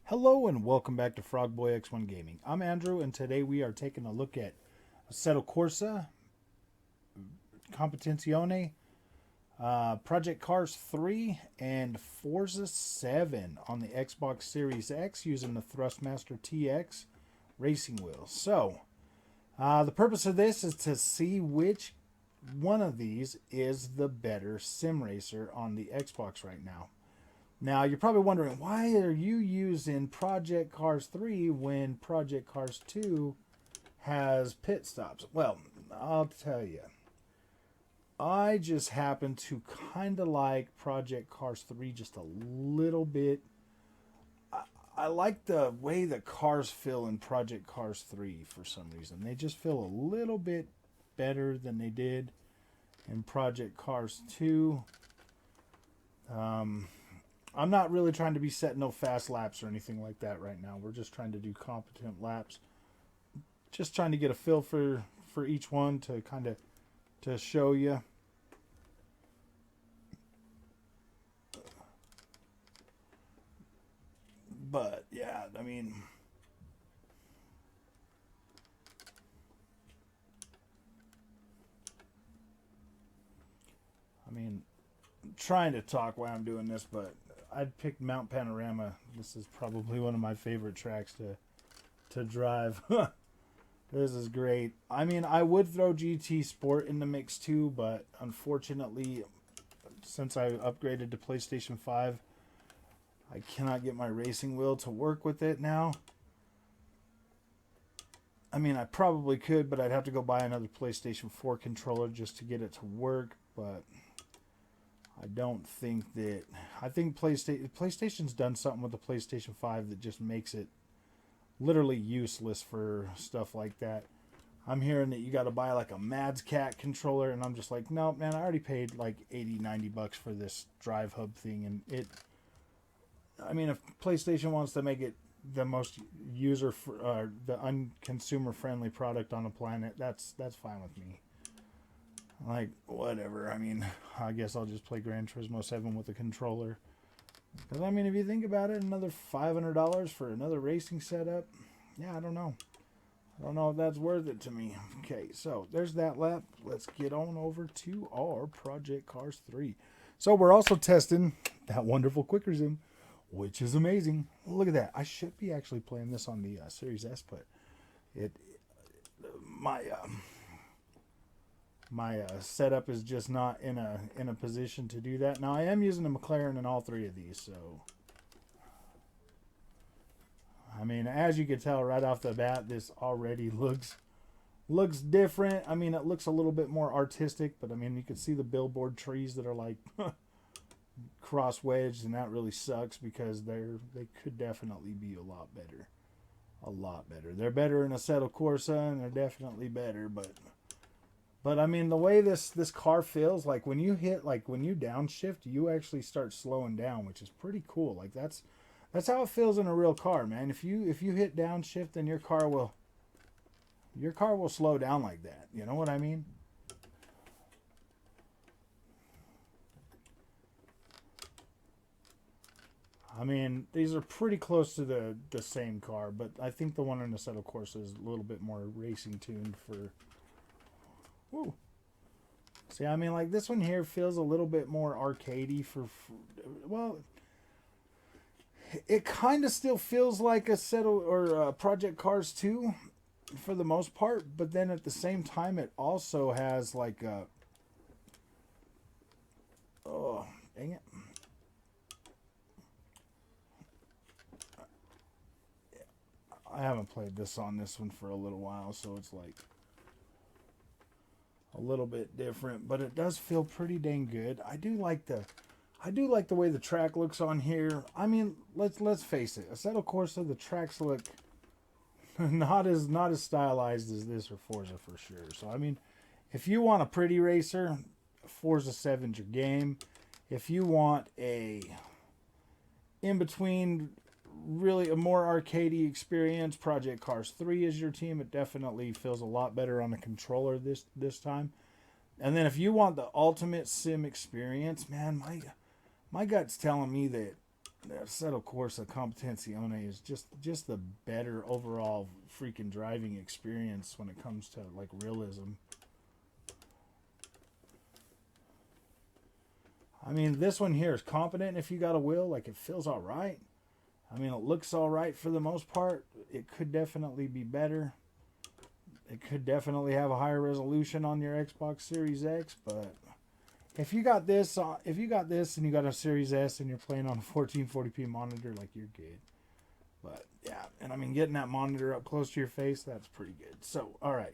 Hello and welcome back to Frogboy X1 Gaming. I'm Andrew and today we are taking a look at Assetto Corsa, Competizione, Project Cars 3, and Forza 7 on the Xbox Series X using the Thrustmaster TX racing wheels. So, the purpose of this is to see which one of these is the better sim racer on the Xbox right now. Now, you're probably wondering, why are you using Project Cars 3 when Project Cars 2 has pit stops? Well, I'll tell you. I just happen to kind of like Project Cars 3 just a little bit. I like the way the cars feel in Project Cars 3 for some reason. They just feel a little bit better than they did in Project Cars 2. I'm not really trying to be setting no fast laps or anything like that right now. We're just trying to do competent laps. Just trying to get a feel for each one to kind of to show you. But yeah, I mean, I'm trying to talk while I'm doing this, but I'd pick Mount Panorama. This is probably one of my favorite tracks to drive. This is great. I mean, I would throw GT Sport in the mix too, but unfortunately, since I upgraded to PlayStation 5, I cannot get my racing wheel to work with it now. I mean, I probably could, but I'd have to go buy another PlayStation 4 controller just to get it to work, but I don't think that... I think PlayStation's done something with the PlayStation 5 that just makes it literally useless for stuff like that. I'm hearing that you got to buy like a Mads Cat controller, and I'm just like, no, man, I already paid like 80-90 bucks for this drive hub thing, and it... I mean, if PlayStation wants to make it the most the consumer friendly product on the planet, that's fine with me. Like, whatever. I mean, I guess I'll just play Gran Turismo 7 with a controller. Because, I mean, if you think about it, another $500 for another racing setup, yeah, I don't know. I don't know if that's worth it to me. Okay, so there's that lap. Let's get on over to our Project Cars 3. So we're also testing that wonderful quick resume, which is amazing. Look at that. I should be actually playing this on the Series S, but my setup is just not in a position to do that. Now I am using a McLaren in all three of these, so I mean, as you can tell right off the bat, this already looks different. I mean, it looks a little bit more artistic, but I mean, you can see the billboard trees that are like cross wedged, and that really sucks because they could definitely be a lot better. A lot better. They're better in Assetto Corsa, and they're definitely better, but I mean, the way this car feels, like when you downshift, you actually start slowing down, which is pretty cool. Like that's how it feels in a real car, man. If you hit downshift, then your car will slow down like that. You know what I mean? I mean, these are pretty close to the same car, but I think the one in the Assetto Corsa is a little bit more racing tuned for... Woo. See, I mean, like this one here feels a little bit more arcadey well, it kind of still feels like a Assetto or Project Cars 2 for the most part, but then at the same time, it also has like a... Oh, dang it. I haven't played this on this one for a little while, so it's like a little bit different, but it does feel pretty dang good. I do like the way the track looks on here. I mean, let's face it, Assetto Corsa, the tracks look not as stylized as this or Forza for sure. So I mean, if you want a pretty racer, Forza 7's your game. If you want a in between really a more arcadey experience. Project Cars 3 is your team. It definitely feels a lot better on the controller this time. And then if you want the ultimate sim experience, man, my gut's telling me that Assetto Corsa Competizione is just the better overall freaking driving experience when it comes to like realism. I mean, this one here is competent if you got a wheel. Like, it feels all right. I mean, it looks all right for the most part. It could definitely be better. It could definitely have a higher resolution on your Xbox Series X, but if you got this and you got a Series S and you're playing on a 1440p monitor, like, you're good. But yeah, and I mean, getting that monitor up close to your face, that's pretty good. So, all right.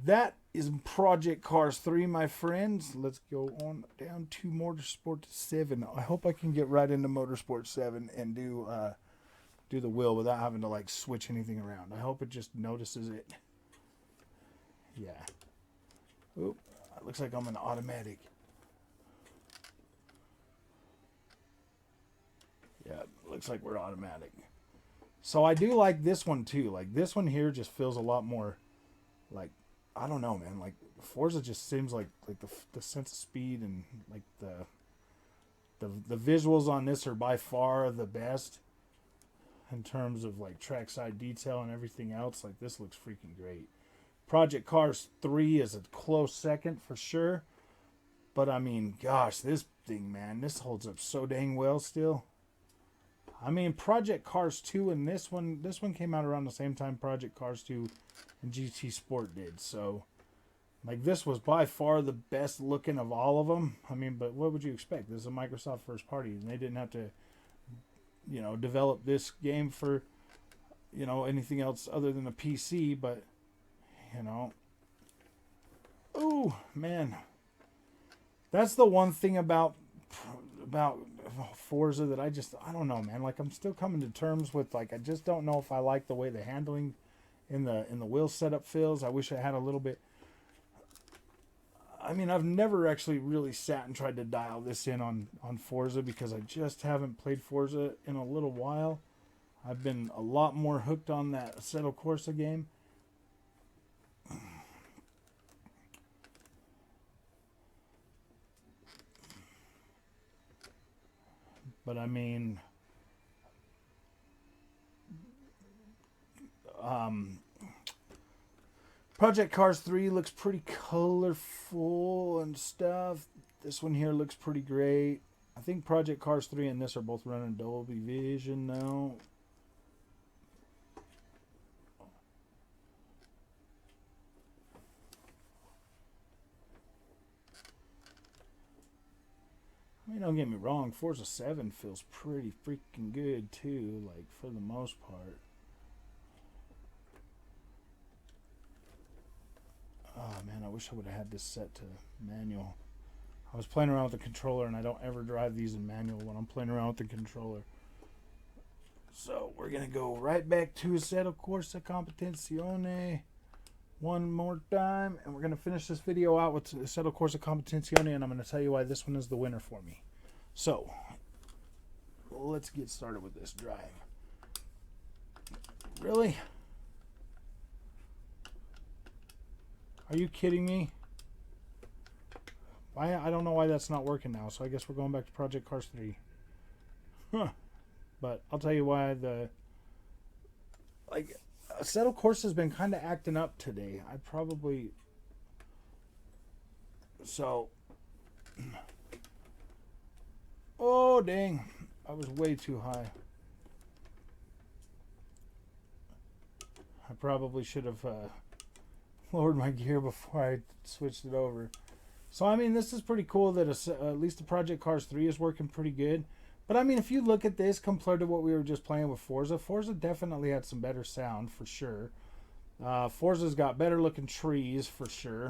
That is Project Cars 3, my friends. Let's go on down to Motorsport 7. I hope I can get right into Motorsport 7 and do the wheel without having to like switch anything around. I hope it just notices it. Yeah. Oop, it looks like I'm an automatic. Yeah, looks like we're automatic. So I do like this one too. Like, this one here just feels a lot more like, I don't know, man. Like, Forza just seems like the sense of speed and like the visuals on this are by far the best in terms of like trackside detail and everything else. Like, this looks freaking great. Project Cars 3 is a close second for sure. But I mean, gosh, this thing, man, this holds up so dang well still. I mean, Project Cars 2 and this one came out around the same time Project Cars 2 and GT Sport did. So, like, this was by far the best looking of all of them. I mean, but what would you expect? This is a Microsoft first party, and they didn't have to, you know, develop this game for, you know, anything else other than a PC. But, you know, oh man, that's the one thing about Forza that I don't know, man. Like, I'm still coming to terms with, like, I just don't know if I like the way the handling in the wheel setup feels. I wish I had a little bit. I mean, I've never actually really sat and tried to dial this in on Forza because I just haven't played Forza in a little while. I've been a lot more hooked on that Assetto Corsa game. But I mean, Project Cars 3 looks pretty colorful and stuff. This one here looks pretty great. I think Project Cars 3 and this are both running Dolby Vision now. I mean, don't get me wrong, Forza 7 feels pretty freaking good too, like, for the most part. Oh man, I wish I would have had this set to manual. I was playing around with the controller, and I don't ever drive these in manual when I'm playing around with the controller. So we're going to go right back to Assetto Corsa Competizione one more time, and we're going to finish this video out with Assetto Corsa Competizione, and I'm going to tell you why this one is the winner for me. So, let's get started with this drive. Really? Are you kidding me? I don't know why that's not working now, so I guess we're going back to Project Cars 3. Huh. But I'll tell you why Assetto Corsa has been kind of acting up today. Oh, dang. I was way too high. I probably should have lowered my gear before I switched it over. So, I mean, this is pretty cool that at least the Project Cars 3 is working pretty good. But, I mean, if you look at this compared to what we were just playing with Forza, Forza definitely had some better sound, for sure. Forza's got better looking trees, for sure.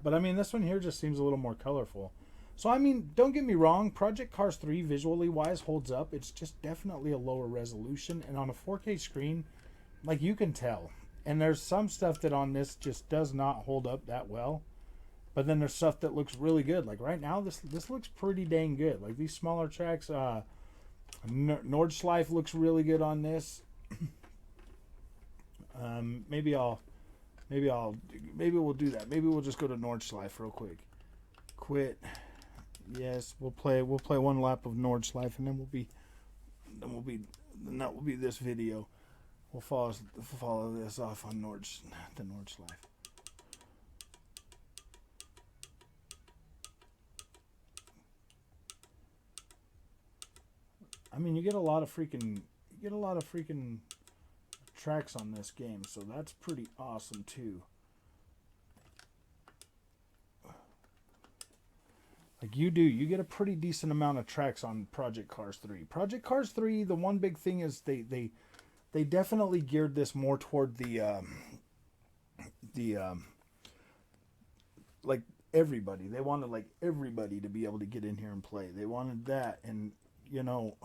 But, I mean, this one here just seems a little more colorful. So, I mean, don't get me wrong. Project Cars 3, visually-wise, holds up. It's just definitely a lower resolution. And on a 4K screen, like, you can tell. And there's some stuff that on this just does not hold up that well. But then there's stuff that looks really good. Like right now, this looks pretty dang good. Like these smaller tracks, Nordschleife looks really good on this. Maybe we'll do that. Maybe we'll just go to Nordschleife real quick. Quit. Yes, we'll play one lap of Nordschleife, and then that will be this video. We'll follow this off on the Nordschleife. I mean, you get a lot of freaking tracks on this game, so that's pretty awesome too. Like you get a pretty decent amount of tracks on Project Cars 3. Project Cars 3, the one big thing is they definitely geared this more toward the like everybody. They wanted like everybody to be able to get in here and play. They wanted that, and you know,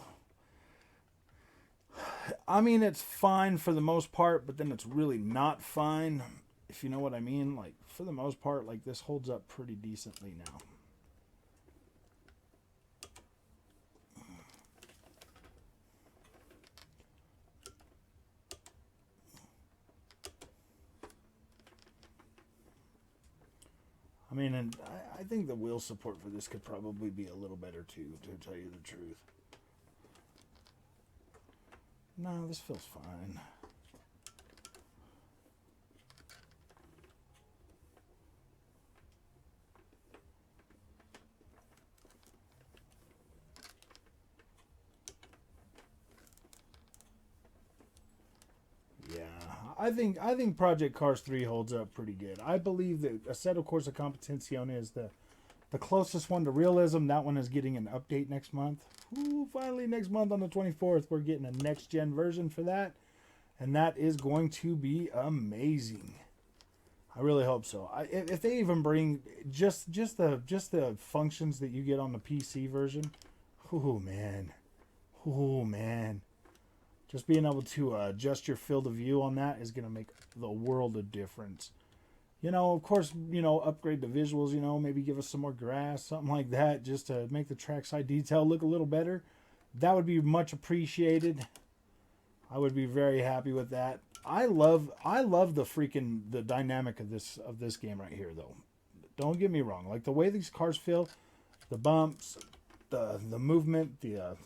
I mean, it's fine for the most part, but then it's really not fine, if you know what I mean. Like, for the most part, like, this holds up pretty decently now. I mean, and I think the wheel support for this could probably be a little better, too, to tell you the truth. No, this feels fine. Yeah, I think Project Cars 3 holds up pretty good. I believe that Assetto Corsa Competizione is the closest one to realism. That one is getting an update next month. Ooh, finally, next month on the 24th, we're getting a next-gen version for that. And that is going to be amazing. I really hope so. If they even bring just the functions that you get on the PC version, oh man, just being able to adjust your field of view on that is going to make the world of difference. You know, of course, you know, upgrade the visuals, you know, maybe give us some more grass, something like that, just to make the trackside detail look a little better. That would be much appreciated. I would be very happy with that. I love the dynamic of this game right here, though. Don't get me wrong. Like, the way these cars feel, the bumps, the movement, I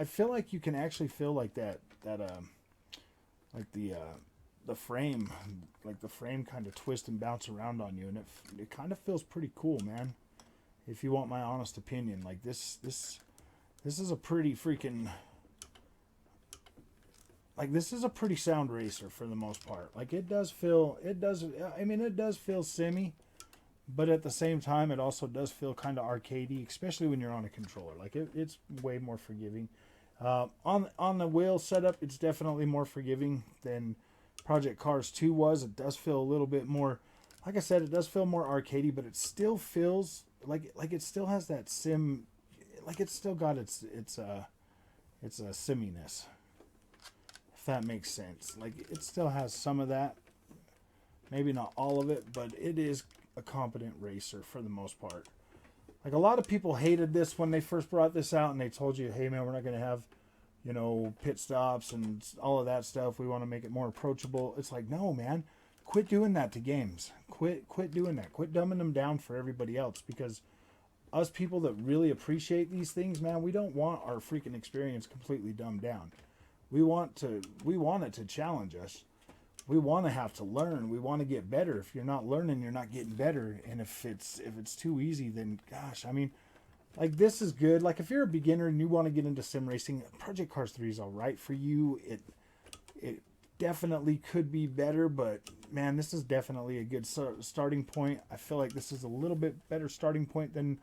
feel like you can actually feel like the frame kind of twist and bounce around on you, and it kind of feels pretty cool, man. If you want my honest opinion, like this is a pretty freaking, like, this is a pretty sound racer for the most part. Like, it does feel simmy, but at the same time, it also does feel kind of arcadey, especially when you're on a controller. Like, it's way more forgiving. On the wheel setup, it's definitely more forgiving than Project Cars 2 was. It does feel a little bit more, like I said, it does feel more arcadey, but it still feels like it still has that sim, like it's still got its simminess, if that makes sense. Like, it still has some of that, maybe not all of it, but it is a competent racer for the most part. Like, a lot of people hated this when they first brought this out, and they told you, hey man, we're not going to have, you know, pit stops and all of that stuff. We want to make it more approachable. It's like, no man, quit doing that to games. Quit doing that. Quit dumbing them down for everybody else, because us people that really appreciate these things, man, we don't want our freaking experience completely dumbed down. We want it to challenge us. We want to have to learn. We want to get better. If you're not learning, you're not getting better. And if it's too easy, then gosh, I mean, like, this is good. Like, if you're a beginner and you want to get into sim racing, Project Cars 3 is all right for you. It definitely could be better, but man, this is definitely a good starting point. I feel like this is a little bit better starting point than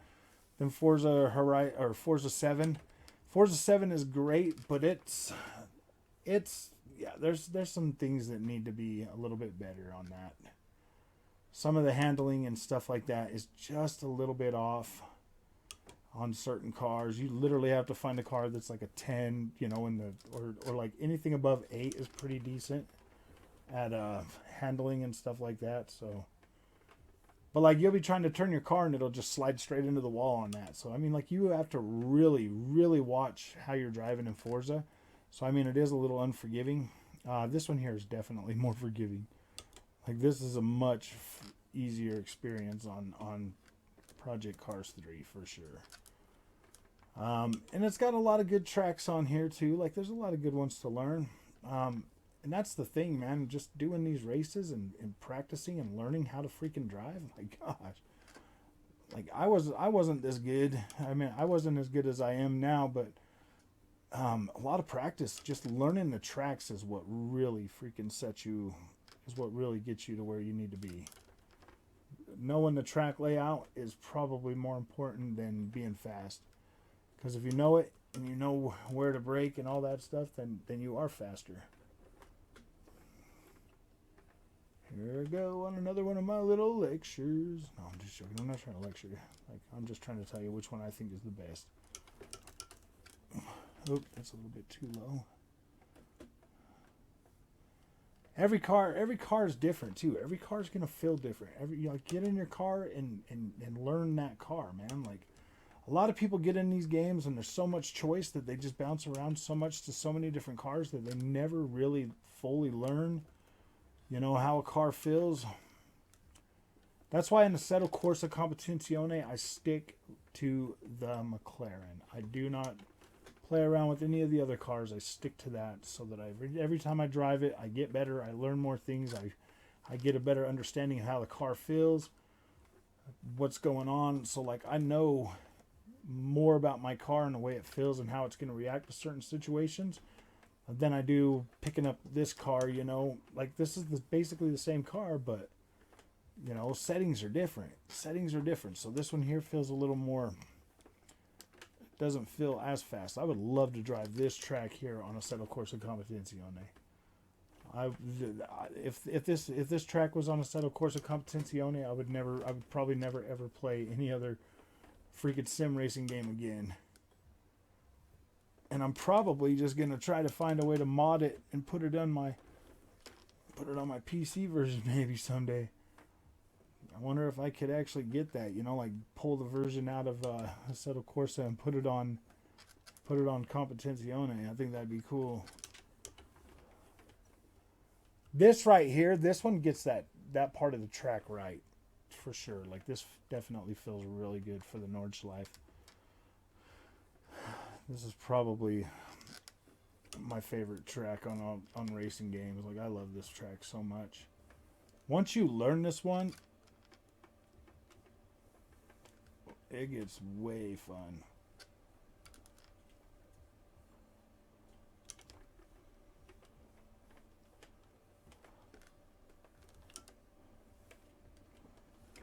Forza Horizon or Forza 7. Forza 7 is great, but it's yeah, there's some things that need to be a little bit better on that. Some of the handling and stuff like that is just a little bit off on certain cars. You literally have to find a car that's like a 10, you know, or like anything above 8 is pretty decent at handling and stuff like that. So But like you'll be trying to turn your car and it'll just slide straight into the wall on that. So I mean, like you have to really, really watch how you're driving in Forza. So I mean, it is a little unforgiving. This one here is definitely more forgiving. Like this is a much easier experience on Project Cars 3 for sure. And it's got a lot of good tracks on here too. Like there's a lot of good ones to learn. And that's the thing, man. Just doing these races and practicing and learning how to freaking drive. My gosh, like I wasn't this good. I mean, I wasn't as good as I am now, but a lot of practice, just learning the tracks is what really freaking is what really gets you to where you need to be. Knowing the track layout is probably more important than being fast. Because if you know it and you know where to brake and all that stuff, then you are faster. Here I go on another one of my little lectures. No, I'm just joking. I'm not trying to lecture you. Like, I'm just trying to tell you which one I think is the best. Oh, that's a little bit too low. Every car is different too. Every car is gonna feel different. Get in your car and learn that car, man. Like a lot of people get in these games and there's so much choice that they just bounce around so much to so many different cars that they never really fully learn, how a car feels. That's why in the Assetto Corsa Competizione I stick to the McLaren. I do not play around with any of the other cars. I stick to that so that every time I drive it, I get better. I learn more things. I get a better understanding of how the car feels, what's going on. So like I know more about my car and the way it feels and how it's going to react to certain situations than I do picking up this car. Like this is basically the same car, but settings are different. So this one here feels a little more. Doesn't feel as fast. I would love to drive this track here on Assetto Corsa Competizione. If this track was on Assetto Corsa Competizione, I would probably never ever play any other freaking sim racing game again. And I'm probably just gonna try to find a way to mod it and put it on my PC version maybe someday. I wonder if I could actually get that, like pull the version out of Assetto Corsa and put it on Competizione. I think that'd be cool. This right here, this one gets that part of the track right for sure. Like this definitely feels really good for the Nordschleife. This is probably my favorite track on racing games. Like I love this track so much. Once you learn this one, it gets way fun.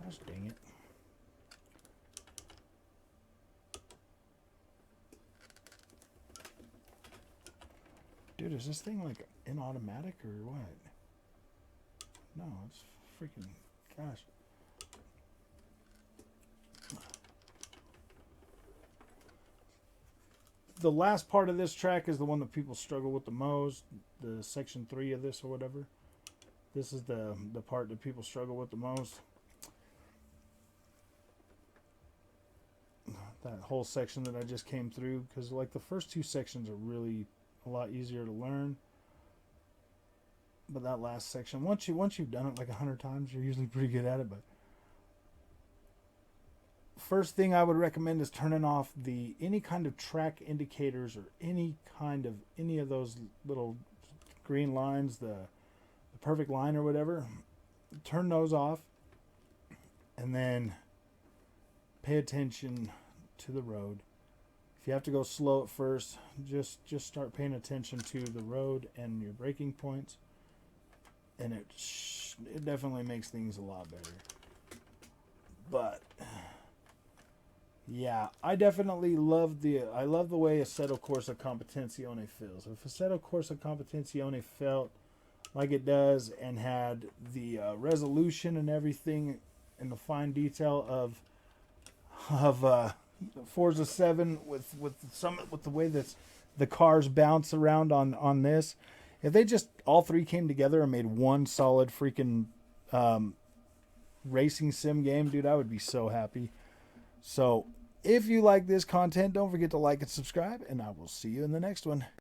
Gosh dang it. Dude, is this thing like in automatic or what? No, it's freaking, gosh. The last part of this track is the one that people struggle with the most. The section 3 of this or whatever. This is the part that people struggle with the most. That whole section that I just came through, because like the first 2 sections are really a lot easier to learn. But that last section, once you've done it like 100 times, you're usually pretty good at it. But first thing I would recommend is turning off any kind of track indicators or any of those little green lines, the perfect line or whatever. Turn those off, and then pay attention to the road. If you have to go slow at first, just start paying attention to the road and your braking points, and it definitely makes things a lot better. But yeah, I definitely love the way Assetto Corsa Competizione feels. If Assetto Corsa Competizione felt like it does and had the resolution and everything and the fine detail of Forza 7 with the way that the cars bounce around on this, if they just all 3 came together and made one solid freaking racing sim game, dude, I would be so happy. So if you like this content, don't forget to like and subscribe, and I will see you in the next one.